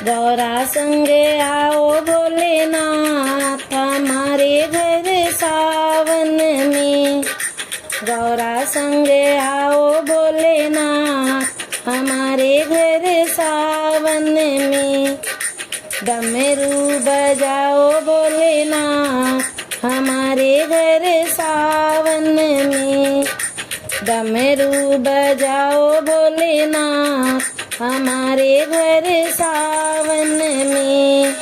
गौरा संग आओ भोलेनाथ हमारे घर सावन में। गौरा संग आओ भोलेनाथ हमारे घर सावन में। डमरू बजाओ भोलेनाथ हमारे घर सावन में। डमरू बजाओ भोलेनाथ हमारे घर सावन में।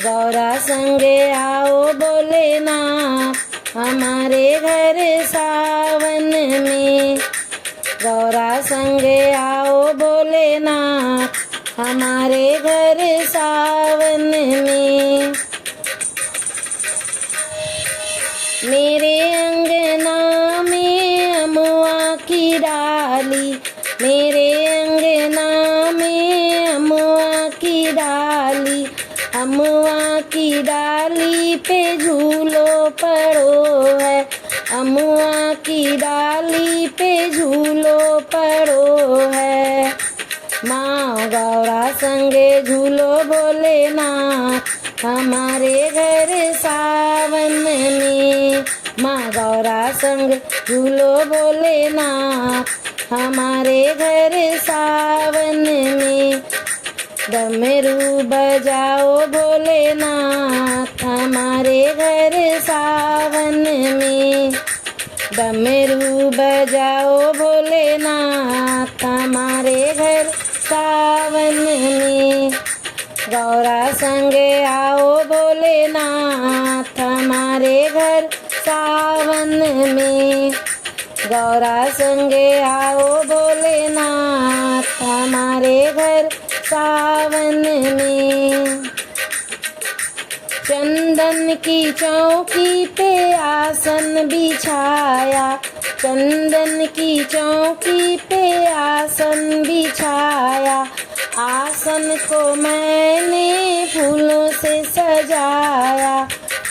गौरा संग आओ भोलेनाथ हमारे घर सावन में। गौरा संग आओ भोलेनाथ हमारे घर सावन में। मेरे अंगना में अमुआ की डाली, मेरे अंगना में अमुआ की डाली। अमुआ की डाली पे झूलो पड़ो है, अमुआ की डाली पे झूलो पड़ो है। माँ गौरा संगे झूलो भोलेनाथ हमारे घर सावन में। माँ गौरा संग झूलो भोलेनाथ हमारे घर सावन में। डमरू बजाओ भोलेनाथ हमारे घर सावन में। डमरू बजाओ भोलेनाथ हमारे घर सावन में। गौरा संग आओ भोलेनाथ हमारे घर सावन में। गौरा संग आओ भोलेनाथ हमारे घर सावन में। चंदन की चौकी पे आसन बिछाया, चंदन की चौकी पे आसन बिछाया। आसन को मैंने फूलों से सजाया,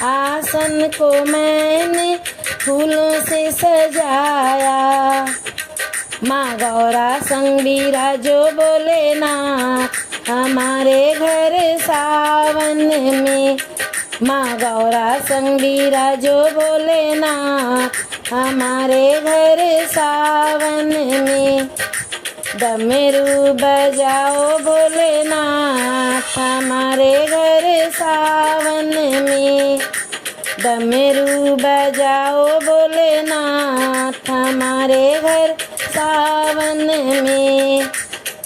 आसन को मैंने फूलों से सजाया। माँ गौरा संग बिराजो भोलेनाथ हमारे घर सावन में। माँ गौरा संग बिराजो भोलेनाथ हमारे घर सावन में। डमरू बजाओ भोलेनाथ हमारे घर सावन में। डमरू बजाओ भोलेनाथ हमारे घर सावन में।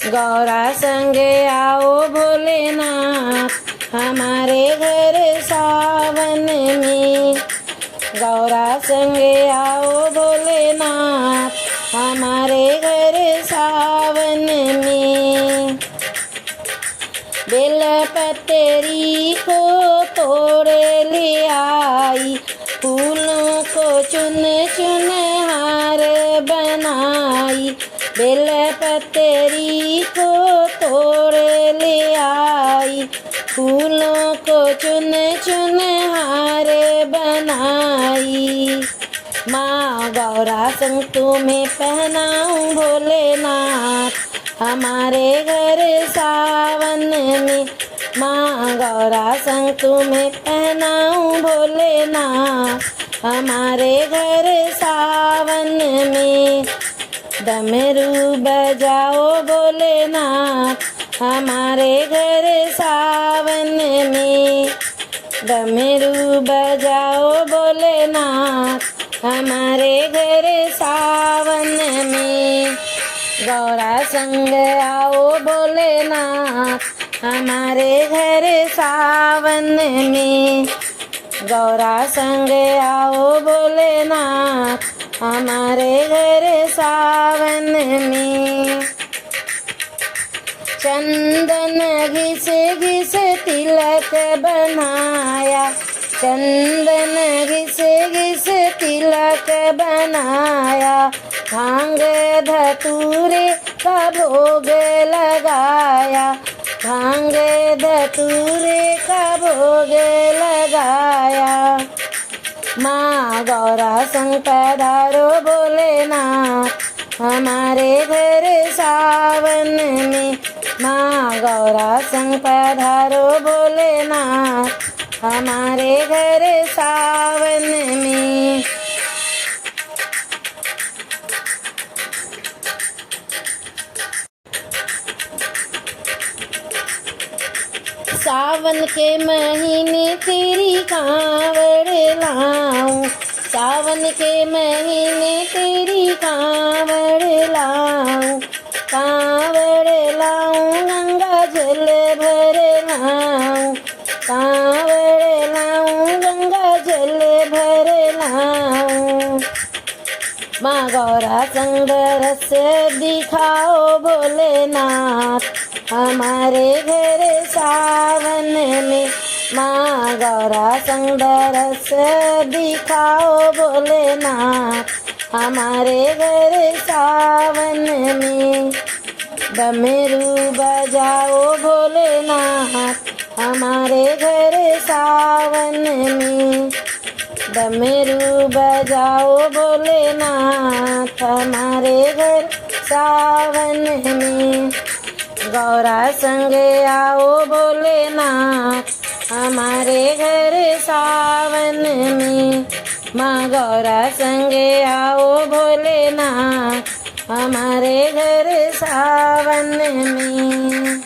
गौरा संग आओ भोलेनाथ हमारे घर सावन में। गौरा संग आओ भोलेनाथ हमारे घर सावन में। बेलपत्री को तोड़े ले आई, फूलों को चुन चुन हार बनाई। बेलपत्री को तोड़े ले आई, फूलों को चुन चुन हार बनाई। माँ गौरा संग तुम्हें पहनाऊं भोलेनाथ हमारे घर सावन में। माँ गौरा संग तुम्हें पहनाऊं भोलेनाथ हमारे घर सावन में। डमरू बजाओ भोलेनाथ हमारे घर सावन में। डमरू बजाओ भोलेनाथ हमारे घर सावन में। गौरा संग आओ भोलेनाथ हमारे घर सावन में। गौरा संग आओ भोलेनाथ हमारे घर सावन में। चंदन घिस घिस तिलक बनाया, चंदन घिस घिस तिलक बनाया। भांग धतूरे का भोग लगाया, भांग धतूरे का भोग लगाया। माँ गौरा संग पधारो भोलेनाथ हमारे घर सावन में। माँ गौरा संग पधारो भोलेनाथ हमारे घर सावन में। सावन के महीने तेरी कांवड़ लाऊं, सावन के महीने तेरी कांवड़ लाऊं, कांवड़ लाऊं गंगा जल भर लाऊं, कांवड़ लाऊं गंगा जल भर लाऊं। माँ गौरा संग रस दिखाओ भोलेनाथ हमारे घर सावन में। माँ गौरा संग रस दिखाओ भोलेनाथ हमारे घर सावन में। डमरू बजाओ भोलेनाथ हमारे घर सावन में। डमरू बजाओ भोलेनाथ हमारे घर सावन में। गौरा संग आओ भोलेनाथ हमारे घर सावन में। माँ गौरा संग आओ भोलेनाथ हमारे घर सावन में।